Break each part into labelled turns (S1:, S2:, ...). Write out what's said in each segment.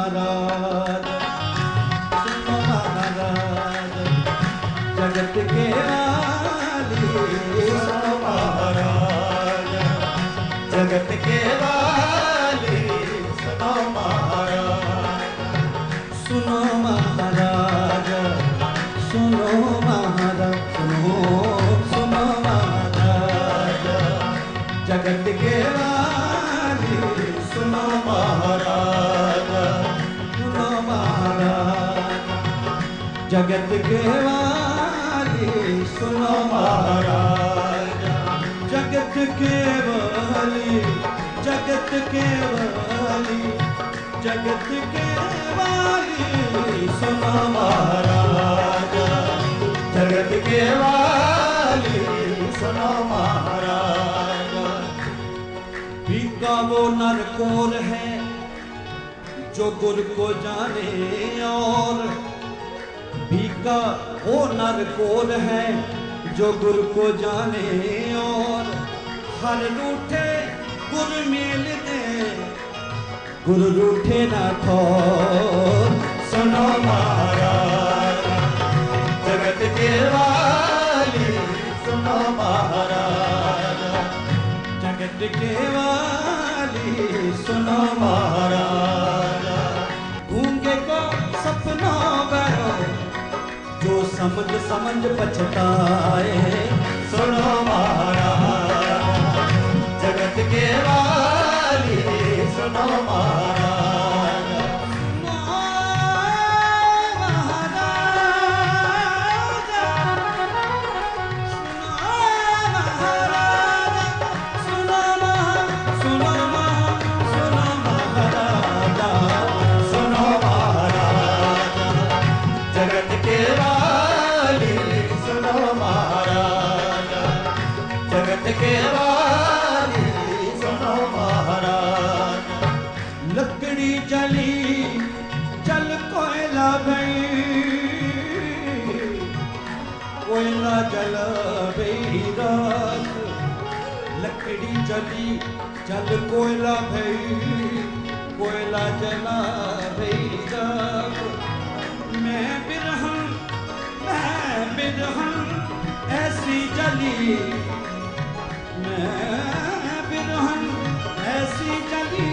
S1: महाराज, सुनो महाराज, जगत के वाली सुनो महाराज, जगत के वाली सुनो महाराज, सुनो महाराज, सुनो महाराज, सुनो महाराज, जगत के वाली सुनो महाराज, सुनो महाराज, जगत के वाली सुनो महाराज, जगत के वाली, जगत के वाली, जगत के वाली सुनो महाराज, जगत के वाली सुनो महाराज। भीगा वो नरकोर है जो गुर को जाने, और भीगा वो नरकोर है जो गुर को जाने, और हर रूठे गुर मेल दे, गुर रूठे ना खोर सुनो महाराज, जगत के वाली सुनो महाराज, जगत के वाली सुनो महाराज। गूंगे को सपनों भरो जो समझ समझ पछताए, सुनो महाराज, जगत के वाली सुनो महाराज, सुनो महाराज, सुनो महाराज, सुनो महाराज, सुनो महाराज, जगत के वाली सुनो महाराज, जगत के वाली सुनो महाराज। लकड़ी जली जल कोयला भई, कोयला जल भई राख, लकड़ी जली जल कोयला भई, कोयला जला भई राख। मैं बिरहन ऐसी जली, मैं बिरहन ऐसी जली,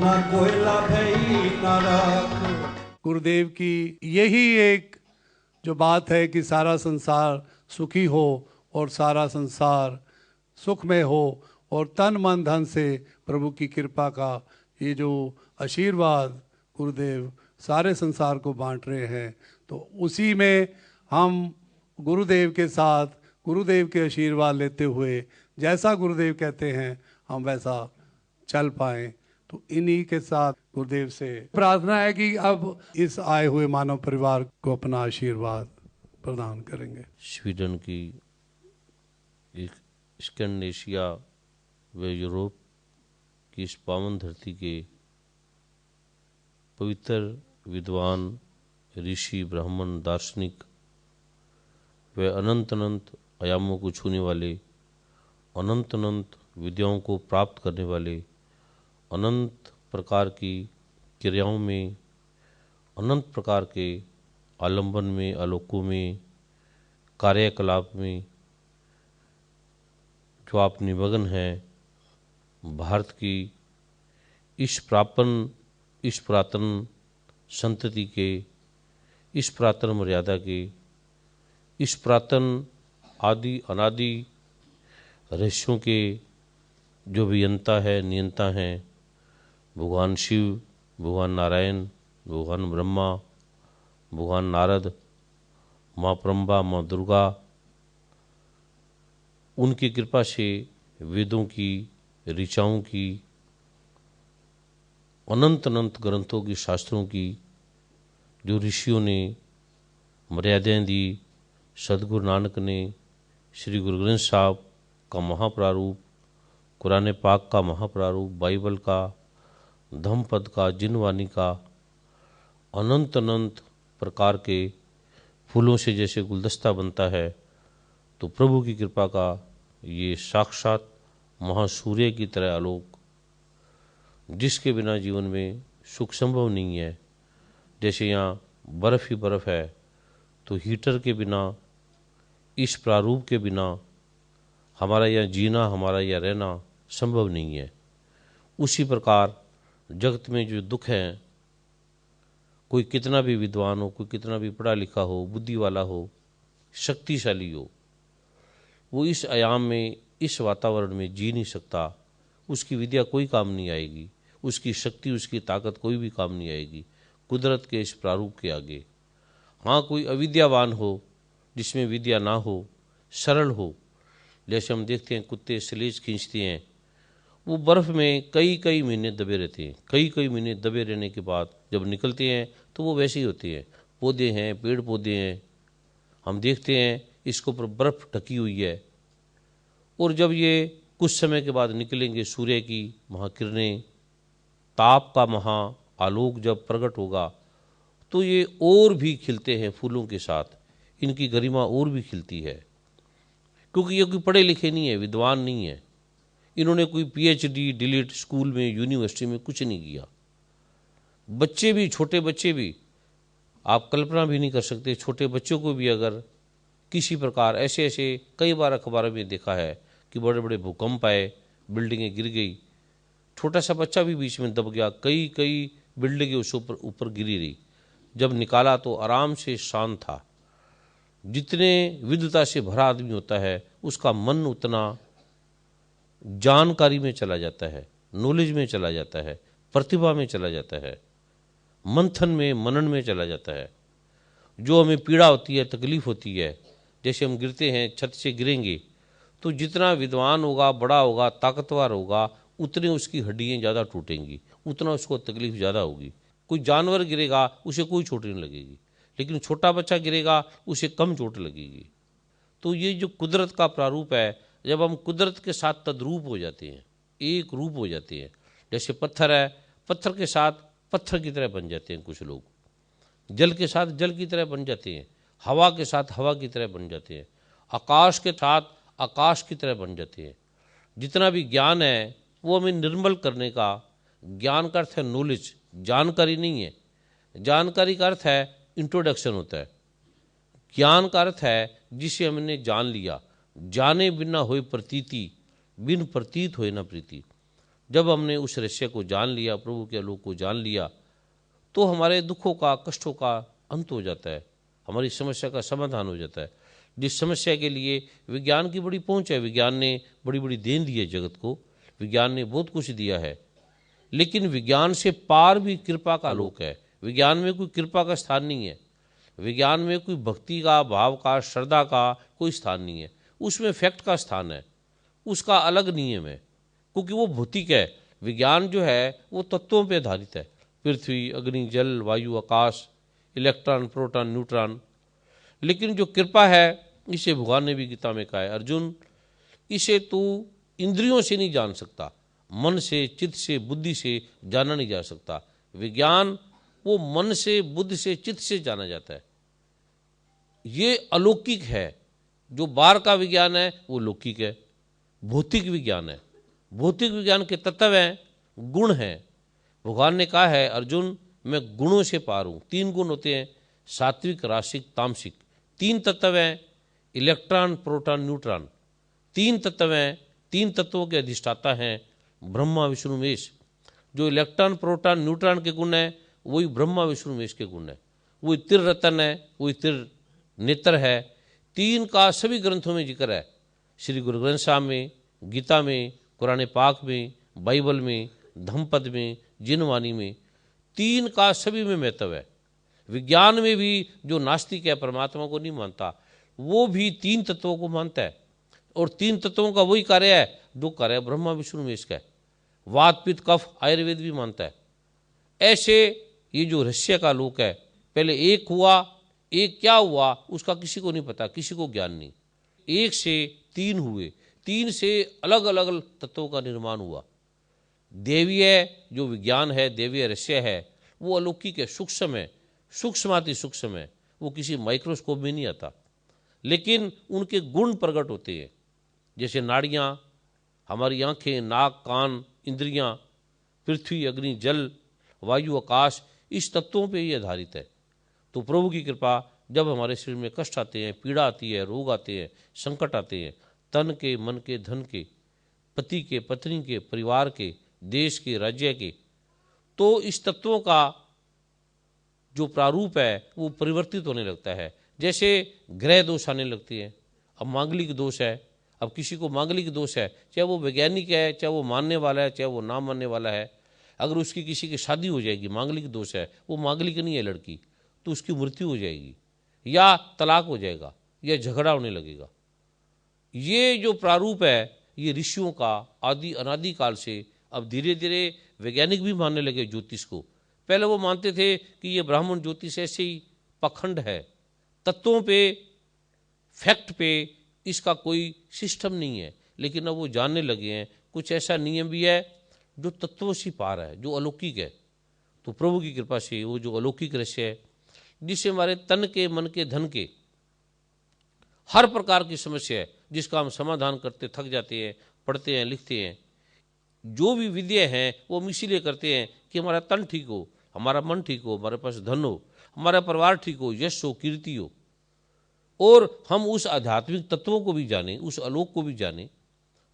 S1: ना कोयला भई ना राख।
S2: गुरुदेव की यही एक जो बात है कि सारा संसार सुखी हो और सारा संसार सुख में हो, और तन मन धन से प्रभु की कृपा का ये जो आशीर्वाद गुरुदेव सारे संसार को बांट रहे हैं, तो उसी में हम गुरुदेव के साथ गुरुदेव के आशीर्वाद लेते हुए जैसा गुरुदेव कहते हैं हम वैसा चल पाएं। तो इन्हीं के साथ गुरुदेव से प्रार्थना है कि अब इस आए हुए मानव परिवार को अपना आशीर्वाद प्रदान करेंगे।
S3: स्वीडन की, स्कैंडिनेशिया व यूरोप की इस पावन धरती के पवित्र विद्वान ऋषि, ब्राह्मण, दार्शनिक व अनंत अनंत आयामों को छूने वाले, अनंत अनंत विद्याओं को प्राप्त करने वाले, अनंत प्रकार की क्रियाओं में, अनंत प्रकार के आलंबन में, आलोकों में, कार्यकलाप में जो आप निमग्न हैं, भारत की इस पुरातन संतति के, इस पुरातन मर्यादा के, इस पुरातन आदि अनादि रहस्यों के जो वियंता है, नियंता हैं, भगवान शिव, भगवान नारायण, भगवान ब्रह्मा, भगवान नारद, माँ प्रम्बा, माँ दुर्गा, उनकी कृपा से वेदों की, ऋचाओं की, अनंत अनंत ग्रंथों की, शास्त्रों की जो ऋषियों ने मर्यादाएं दी, सदगुरु नानक ने श्री गुरु ग्रंथ साहब का महाप्रारूप, कुरान पाक का महाप्रारूप, बाइबल का, धम्मपद का, जिनवाणी का, अनंत अनंत प्रकार के फूलों से जैसे गुलदस्ता बनता है, तो प्रभु की कृपा का ये साक्षात महासूर्य की तरह आलोक, जिसके बिना जीवन में सुख संभव नहीं है। जैसे यहाँ बर्फ़ ही बर्फ़ है, तो हीटर के बिना, इस प्रारूप के बिना हमारा यहाँ जीना, हमारा यहाँ रहना संभव नहीं है। उसी प्रकार जगत में जो दुख हैं, कोई कितना भी विद्वान हो, कोई कितना भी पढ़ा लिखा हो, बुद्धि वाला हो, शक्तिशाली हो, वो इस आयाम में, इस वातावरण में जी नहीं सकता। उसकी विद्या कोई काम नहीं आएगी, उसकी शक्ति, उसकी ताकत कोई भी काम नहीं आएगी कुदरत के इस प्रारूप के आगे। हाँ, कोई अविद्यावान हो, जिसमें विद्या ना हो, सरल हो, जैसे हम देखते हैं कुत्ते स्लेज खींचते हैं, वो बर्फ़ में कई कई महीने दबे रहते हैं। कई कई महीने दबे रहने के बाद जब निकलते हैं तो वो वैसे ही होते हैं। पौधे हैं, पेड़ पौधे हैं, हम देखते हैं इसके ऊपर बर्फ़ ढकी हुई है, और जब ये कुछ समय के बाद निकलेंगे, सूर्य की महाकिरणें, ताप का महा आलोक जब प्रकट होगा, तो ये और भी खिलते हैं फूलों के साथ, इनकी गरिमा और भी खिलती है। क्योंकि ये कोई पढ़े लिखे नहीं है, विद्वान नहीं है, इन्होंने कोई PhD डिलीट स्कूल में, यूनिवर्सिटी में कुछ नहीं किया। बच्चे भी, छोटे बच्चे भी, आप कल्पना भी नहीं कर सकते, छोटे बच्चों को भी अगर किसी प्रकार ऐसे ऐसे, कई बार अखबारों में देखा है कि बड़े बड़े भूकंप आए, बिल्डिंगें गिर गई, छोटा सा बच्चा भी बीच में दब गया, कई कई बिल्डिंगें उस ऊपर गिरी रही। जब निकाला तो आराम से शांत था। जितने विद्वता से भरा आदमी होता है, उसका मन उतना जानकारी में चला जाता है, नॉलेज में चला जाता है, प्रतिभा में चला जाता है, मंथन में, मनन में चला जाता है। जो हमें पीड़ा होती है, तकलीफ होती है, जैसे हम गिरते हैं, छत से गिरेंगे, तो जितना विद्वान होगा, बड़ा होगा, ताकतवर होगा, उतने उसकी हड्डियाँ ज़्यादा टूटेंगी, उतना उसको तकलीफ ज़्यादा होगी। कोई जानवर गिरेगा, उसे कोई चोट नहीं लगेगी, लेकिन छोटा बच्चा गिरेगा, उसे कम चोट लगेगी। तो ये जो कुदरत का प्रारूप है, जब हम कुदरत के साथ तद्रूप हो जाते हैं, एक रूप हो जाते हैं, जैसे पत्थर है, पत्थर के साथ पत्थर की तरह बन जाते हैं कुछ लोग, जल के साथ जल की तरह बन जाते हैं, हवा के साथ हवा की तरह बन जाते हैं, आकाश के साथ आकाश की तरह बन जाते हैं। जितना भी ज्ञान है वो हमें निर्मल करने का, ज्ञान का अर्थ है नॉलेज, जानकारी नहीं है। जानकारी का अर्थ है इंट्रोडक्शन होता है, ज्ञान का अर्थ है जिसे हमने जान लिया। जाने बिना होए प्रतीति, बिन प्रतीत होए न प्रीति। जब हमने उस रहस्य को जान लिया, प्रभु के आलोक को जान लिया, तो हमारे दुखों का, कष्टों का अंत हो जाता है, हमारी समस्या का समाधान हो जाता है। जिस समस्या के लिए विज्ञान की बड़ी पहुंच है, विज्ञान ने बड़ी बड़ी देन दी है जगत को, विज्ञान ने बहुत कुछ दिया है, लेकिन विज्ञान से पार भी कृपा का आलोक है। विज्ञान में कोई कृपा का स्थान नहीं है, विज्ञान में कोई भक्ति का, भाव का, श्रद्धा का कोई स्थान नहीं है। उसमें फैक्ट का स्थान है, उसका अलग नियम है, क्योंकि वो भौतिक है। विज्ञान जो है वो तत्वों पर आधारित है, पृथ्वी, अग्नि, जल, वायु, आकाश, इलेक्ट्रॉन, प्रोटॉन, न्यूट्रॉन। लेकिन जो कृपा है, इसे भगवान ने भी गीता में कहा है, अर्जुन इसे तू इंद्रियों से नहीं जान सकता, मन से, चित्त से, बुद्धि से जाना नहीं जा सकता। विज्ञान वो मन से, बुद्धि से, चित्त से जाना जाता है। ये अलौकिक है। जो बाहर का विज्ञान है वो लौकिक है, भौतिक विज्ञान है। भौतिक विज्ञान के तत्व हैं, गुण हैं। भगवान ने कहा है, अर्जुन मैं गुणों से पार हूँ। 3 गुण होते हैं, सात्विक, रासिक, तामसिक। 3 तत्व हैं, इलेक्ट्रॉन, प्रोटॉन, न्यूट्रॉन। 3 तत्व हैं, 3 तत्वों के अधिष्ठाता हैं ब्रह्मा, विष्णु, महेश। जो इलेक्ट्रॉन, प्रोटॉन, न्यूट्रॉन के गुण हैं, वही ब्रह्मा, विष्णु, महेश के गुण हैं। वही तिर रतन है, वही तिर नेत्र है। 3 का सभी ग्रंथों में जिक्र है, श्री गुरु ग्रंथ साहब में, गीता में, कुरान पाक में, बाइबल में, धम्मपद में, जिनवाणी में। 3 का सभी में महत्व है। विज्ञान में भी जो नास्तिक है, परमात्मा को नहीं मानता, वो भी 3 तत्वों को मानता है, और 3 तत्वों का वही कार्य है जो कार्य है ब्रह्मा, विष्णु, महेश का है। वात, पित्त, कफ आयुर्वेद भी मानता है। ऐसे ये जो रहस्य का लोक है, पहले एक हुआ, एक क्या हुआ उसका किसी को नहीं पता, किसी को ज्ञान नहीं। 1 से 3 हुए, 3 से अलग अलग तत्वों का निर्माण हुआ। देवीय जो विज्ञान है, देवीय रहस्य है, वो अलौकिक है, सूक्ष्म है, सूक्ष्माति सूक्ष्म है, वो किसी माइक्रोस्कोप में नहीं आता। लेकिन उनके गुण प्रकट होते हैं, जैसे नाड़ियाँ, हमारी आंखें, नाक, कान, इंद्रियाँ, पृथ्वी, अग्नि, जल, वायु, आकाश, इस तत्वों पे ही आधारित है। तो प्रभु की कृपा, जब हमारे शरीर में कष्ट आते हैं, पीड़ा आती है, रोग आते हैं, संकट आते हैं, तन के, मन के, धन के, पति के, पत्नी के, परिवार के, देश के, राज्य के, तो इस तत्वों का जो प्रारूप है वो परिवर्तित होने लगता है। जैसे ग्रह दोष आने लगते हैं। अब मांगलिक दोष है, अब किसी को मांगलिक दोष है, चाहे वो वैज्ञानिक है, चाहे वो मानने वाला है, चाहे वो ना मानने वाला है, अगर उसकी किसी की शादी हो जाएगी, मांगलिक दोष है, वो मांगलिक नहीं है लड़की, तो उसकी मृत्यु हो जाएगी, या तलाक हो जाएगा, या झगड़ा होने लगेगा। ये जो प्रारूप है ये ऋषियों का आदि अनादि काल से, अब धीरे धीरे वैज्ञानिक भी मानने लगे ज्योतिष को। पहले वो मानते थे कि ये ब्राह्मण ज्योतिष ऐसे ही पखंड है, तत्वों पे, फैक्ट पे इसका कोई सिस्टम नहीं है। लेकिन अब वो जानने लगे हैं कुछ ऐसा नियम भी है जो तत्वों से पार है, जो अलौकिक है। तो प्रभु की कृपा से वो जो अलौकिक रहस्य है, जिससे हमारे तन के, मन के, धन के हर प्रकार की समस्या है, जिसका हम समाधान करते थक जाते हैं, पढ़ते हैं, लिखते हैं, जो भी विद्या हैं वो हम इसीलिए करते हैं कि हमारा तन ठीक हो, हमारा मन ठीक हो, हमारे पास धन हो, हमारा परिवार ठीक हो, यश हो, कीर्ति हो, और हम उस आध्यात्मिक तत्वों को भी जानें, उस आलोक को भी जानें।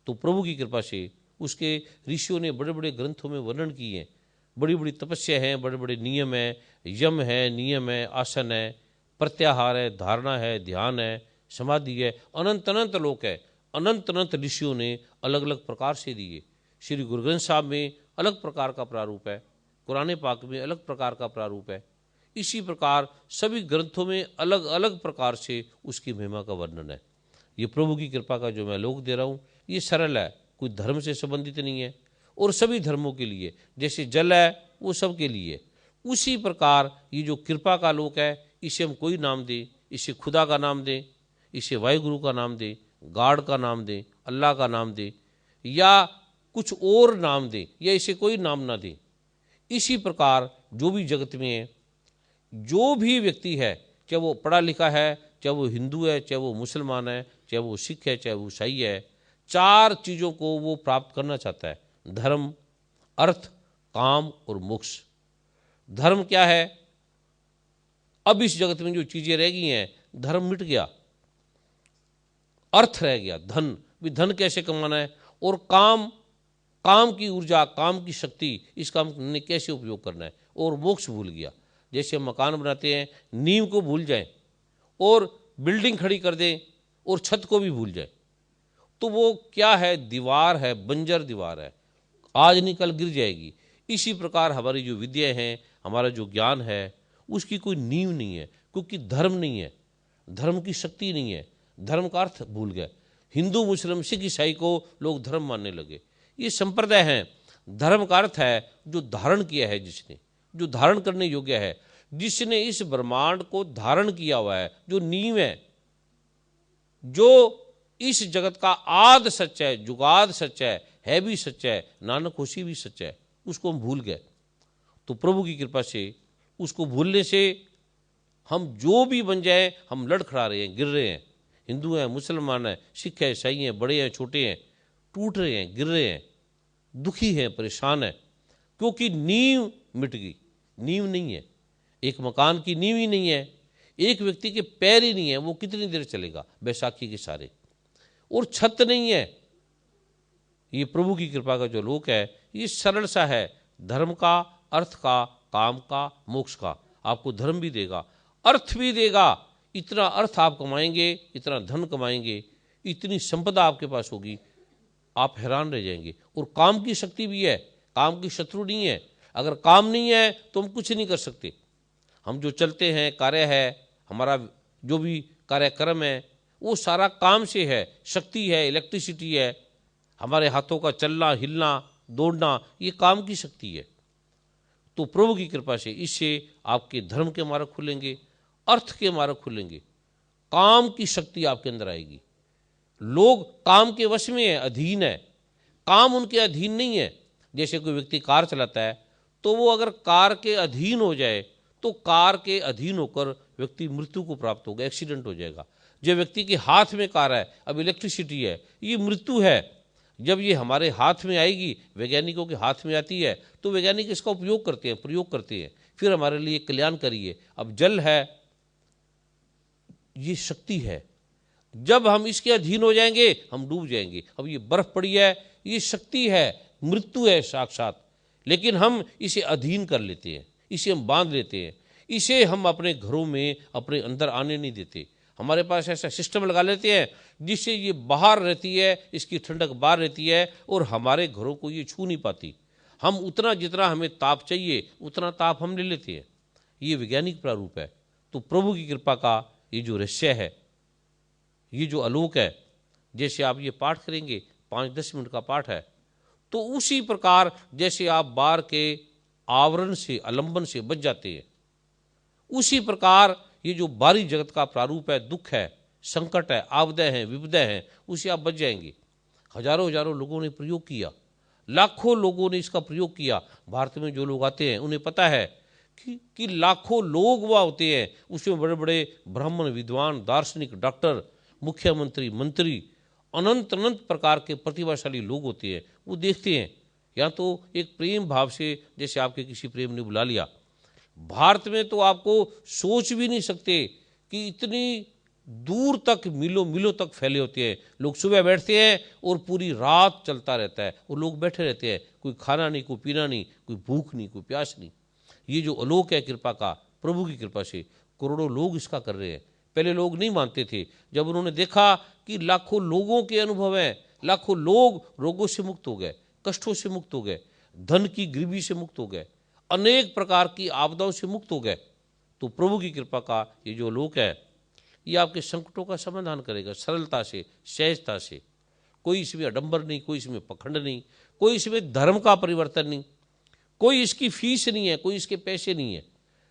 S3: तो प्रभु की कृपा से उसके ऋषियों ने बड़े बड़े ग्रंथों में वर्णन किए हैं। बड़ी बड़ी तपस्या हैं, बड़े बड़े नियम हैं, यम है, नियम है, आसन है, प्रत्याहार है, धारणा है, ध्यान है, समाधि है, अनंत अनंत लोक है। अनंत अनंत ऋषियों ने अलग अलग प्रकार से दिए। श्री गुरु ग्रंथ साहब में अलग प्रकार का प्रारूप है, कुरान पाक में अलग प्रकार का प्रारूप है। इसी प्रकार सभी ग्रंथों में अलग अलग प्रकार से उसकी महिमा का वर्णन है। ये प्रभु की कृपा का जो मैं लोक दे रहा हूँ, ये सरल है, कोई धर्म से संबंधित नहीं है, और सभी धर्मों के लिए, जैसे जल है वो सब के लिए। उसी प्रकार ये जो कृपा का लोक है, इसे हम कोई नाम दें, इसे खुदा का नाम दें, इसे वाहिगुरु का नाम दें, गॉड का नाम दें, अल्लाह का नाम दें, या कुछ और नाम दें, या इसे कोई नाम ना दें। इसी प्रकार जो भी जगत में है, जो भी व्यक्ति है, चाहे वो पढ़ा लिखा है, चाहे वो हिंदू है, चाहे वो मुसलमान है, चाहे वो सिख है, चाहे वो ईसाई है, चार चीज़ों को वो प्राप्त करना चाहता है: धर्म, अर्थ, काम और मोक्ष। धर्म क्या है? अब इस जगत में जो चीज़ें रह गई हैं, धर्म मिट गया, अर्थ रह गया, धन भी, धन कैसे कमाना है, और काम, काम की ऊर्जा, काम की शक्ति, इसका हमने कैसे उपयोग करना है, और मोक्ष भूल गया। जैसे हम मकान बनाते हैं, नींव को भूल जाएं और बिल्डिंग खड़ी कर दें और छत को भी भूल जाएं, तो वो क्या है? दीवार है, बंजर दीवार है, आज नहीं कल गिर जाएगी। इसी प्रकार हमारी जो विद्या है, हमारा जो ज्ञान है, उसकी कोई नींव नहीं है, क्योंकि धर्म नहीं है, धर्म की शक्ति नहीं है, धर्म का अर्थ भूल गए। हिंदू, मुस्लिम, सिख, ईसाई को लोग धर्म मानने लगे। ये संप्रदाय हैं। धर्म का अर्थ है जो धारण किया है, जिसने, जो धारण करने योग्य है, जिसने इस ब्रह्मांड को धारण किया हुआ है, जो नींव है, जो इस जगत का आद सच है, जुगाद सच है भी सच है, नानक होशी भी सच है, उसको हम भूल गए। तो प्रभु की कृपा से उसको भूलने से हम जो भी बन जाए, हम लड़खड़ा रहे हैं, गिर रहे हैं। हिंदू हैं, मुसलमान हैं, सिख हैं, ईसाई हैं, बड़े हैं, छोटे हैं, टूट रहे हैं, गिर रहे हैं, दुखी हैं, परेशान हैं, क्योंकि नींव मिट गई। नींव नहीं है, एक मकान की नींव ही नहीं है, एक व्यक्ति के पैर ही नहीं है, वो कितनी देर चलेगा बैसाखी के सारे, और छत नहीं है। ये प्रभु की कृपा का जो लोक है, ये सरल सा है, धर्म का, अर्थ का, काम का, मोक्ष का। आपको धर्म भी देगा, अर्थ भी देगा। इतना अर्थ आप कमाएंगे, इतना धन कमाएंगे, इतनी संपदा आपके पास होगी, आप हैरान रह जाएंगे। और काम की शक्ति भी है, काम की शत्रु नहीं है। अगर काम नहीं है तो हम कुछ नहीं कर सकते। हम जो चलते हैं, कार्य है, हमारा जो भी कार्यक्रम है, वो सारा काम से है, शक्ति है, इलेक्ट्रिसिटी है। हमारे हाथों का चलना, हिलना, दौड़ना, ये काम की शक्ति है। तो प्रभु की कृपा से इससे आपके धर्म के मार्ग खुलेंगे, अर्थ के मार्ग खुलेंगे, काम की शक्ति आपके अंदर आएगी। लोग काम के वश में है, अधीन है, काम उनके अधीन नहीं है। जैसे कोई व्यक्ति कार चलाता है, तो वो अगर कार के अधीन हो जाए, तो कार के अधीन होकर व्यक्ति मृत्यु को प्राप्त होगा, एक्सीडेंट हो जाएगा। जो व्यक्ति के हाथ में कार है, अब इलेक्ट्रिसिटी है, ये मृत्यु है। जब ये हमारे हाथ में आएगी, वैज्ञानिकों के हाथ में आती है, तो वैज्ञानिक इसका उपयोग करते हैं, प्रयोग करते हैं, फिर हमारे लिए कल्याणकारी है। अब जल है, ये शक्ति है, जब हम इसके अधीन हो जाएंगे हम डूब जाएंगे। अब ये बर्फ पड़ी है, ये शक्ति है, मृत्यु है साक्षात, लेकिन हम इसे अधीन कर लेते हैं, इसे हम बांध लेते हैं, इसे हम अपने घरों में अपने अंदर आने नहीं देते। हमारे पास ऐसा सिस्टम लगा लेते हैं जिससे ये बाहर रहती है, इसकी ठंडक बाहर रहती है और हमारे घरों को ये छू नहीं पाती। हम उतना जितना हमें ताप चाहिए उतना ताप हम ले लेते हैं। ये वैज्ञानिक प्रारूप है। तो प्रभु की कृपा का ये जो रहस्य है, ये जो आलोक है, जैसे आप ये पाठ करेंगे, 5-10 मिनट का पाठ है, तो उसी प्रकार जैसे आप बाहर के आवरण से, आलंबन से बच जाते हैं, उसी प्रकार ये जो बाहरी जगत का प्रारूप है, दुख है, संकट है, आपदाएं हैं, विपदाएं हैं, उससे आप बच जाएंगे। हजारों हजारों लोगों ने प्रयोग किया, लाखों लोगों ने इसका प्रयोग किया। भारत में जो लोग आते हैं उन्हें पता है कि लाखों लोग वहाँ होते हैं, उसमें बड़े बड़े ब्राह्मण, विद्वान, दार्शनिक, डॉक्टर, मुख्यमंत्री, मंत्री, अनंत अनंत प्रकार के प्रतिभाशाली लोग होते हैं। वो देखते हैं, या तो एक प्रेम भाव से, जैसे आपके किसी प्रेम ने बुला लिया। भारत में तो आपको सोच भी नहीं सकते कि इतनी दूर तक, मीलों मीलों तक फैले होते हैं। लोग सुबह बैठते हैं और पूरी रात चलता रहता है, और लोग बैठे रहते हैं, कोई खाना नहीं, कोई पीना नहीं, कोई भूख नहीं, कोई प्यास नहीं। ये जो आलोक है कृपा का, प्रभु की कृपा से करोड़ों लोग इसका कर रहे हैं। पहले लोग नहीं मानते थे, जब उन्होंने देखा कि लाखों लोगों के अनुभव हैं, लाखों लोग रोगों से मुक्त हो गए, कष्टों से मुक्त हो गए, धन की गरीबी से मुक्त हो गए, अनेक प्रकार की आपदाओं से मुक्त हो गए, तो प्रभु की कृपा का ये जो आलोक है, ये आपके संकटों का समाधान करेगा सरलता से, सहजता से। कोई इसमें आडंबर नहीं, कोई इसमें पखंड नहीं, कोई इसमें धर्म का परिवर्तन नहीं, कोई इसकी फीस नहीं है, कोई इसके पैसे नहीं है।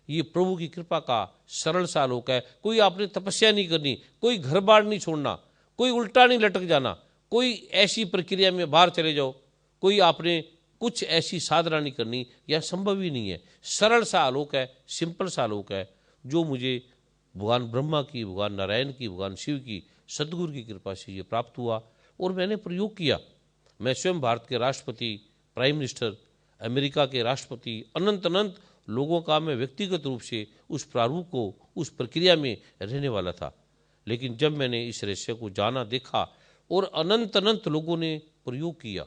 S3: ये प्रभु की कृपा का सरल सा आलोक है। कोई आपने तपस्या नहीं करनी, कोई घर बार नहीं छोड़ना, कोई उल्टा नहीं लटक जाना, कोई ऐसी प्रक्रिया में बाहर चले जाओ, कोई आपने कुछ ऐसी साधना नहीं करनी, यह संभव ही नहीं है। सरल सा आलोक है, सिंपल सा आलोक है, जो मुझे भगवान ब्रह्मा की, भगवान नारायण की, भगवान शिव की, सदगुरु की कृपा से ये प्राप्त हुआ और मैंने प्रयोग किया। मैं स्वयं भारत के राष्ट्रपति, प्राइम मिनिस्टर, अमेरिका के राष्ट्रपति, अनंत अनंत लोगों का मैं व्यक्तिगत रूप से उस प्रारूप को, उस प्रक्रिया में रहने वाला था। लेकिन जब मैंने इस रहस्य को जाना, देखा और अनंत अनंत लोगों ने प्रयोग किया,